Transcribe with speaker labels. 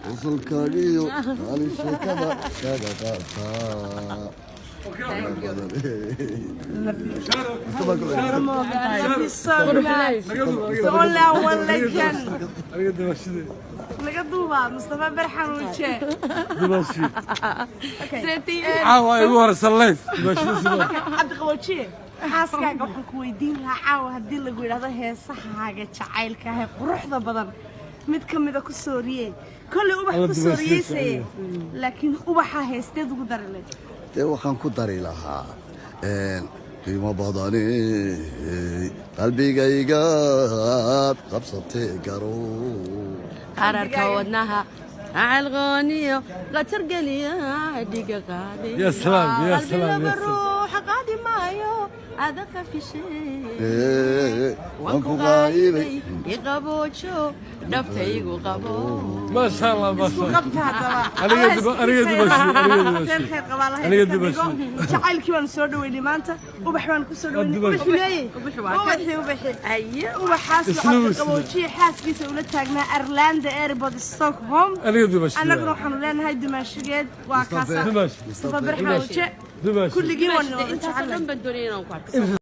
Speaker 1: وصل كاريو على الشكبة كذا كذا
Speaker 2: لقدوها مصطفى برحان وجه
Speaker 3: دمشي
Speaker 2: سنتين
Speaker 3: عاوة يقول صليت دمشي
Speaker 2: عبد قوتشي xaaskaaga waxaan ku weydiin lahaa caawa haddii lagu yidhaahdo heesahaaga jacaylka ah ee quruxda badan mid ka mida ku sooriye kolley ubax ku sooriyeysay laakiin ubaxa heesteed ugu dari lahayd
Speaker 1: dee waxaan ku dari lahaa qiimo badani qalbigaygaad qabsatee garo
Speaker 4: qararka wadnaha alqooniyo qatar geliya dhiga qaadi
Speaker 3: يا سلام يا سلام يا سلام
Speaker 4: ruuxa qaadi maayo adaka fishay
Speaker 1: waan ku qaayibay
Speaker 4: iqaboojo dhaftaygu qabo
Speaker 3: ما شاء الله ما شاء الله
Speaker 2: qabta haddaba
Speaker 3: أنا قد بشي
Speaker 2: jacaylkii baan soo dhaweynay maanta ubax baan ku soo dhaweynay ubaxaas qaboojiye xaaskiisa ula taagnaa Arlanda Airport Stockholm
Speaker 3: أنا قد بشي
Speaker 2: annaguna waxaanu leenahay dimaashigeed waa kaasa
Speaker 3: دمشق
Speaker 2: Mustafa Barxaan
Speaker 3: دمشق
Speaker 2: kulligii waan wada
Speaker 4: inta
Speaker 2: jecelahay
Speaker 4: dhan baddoonayna ku arkay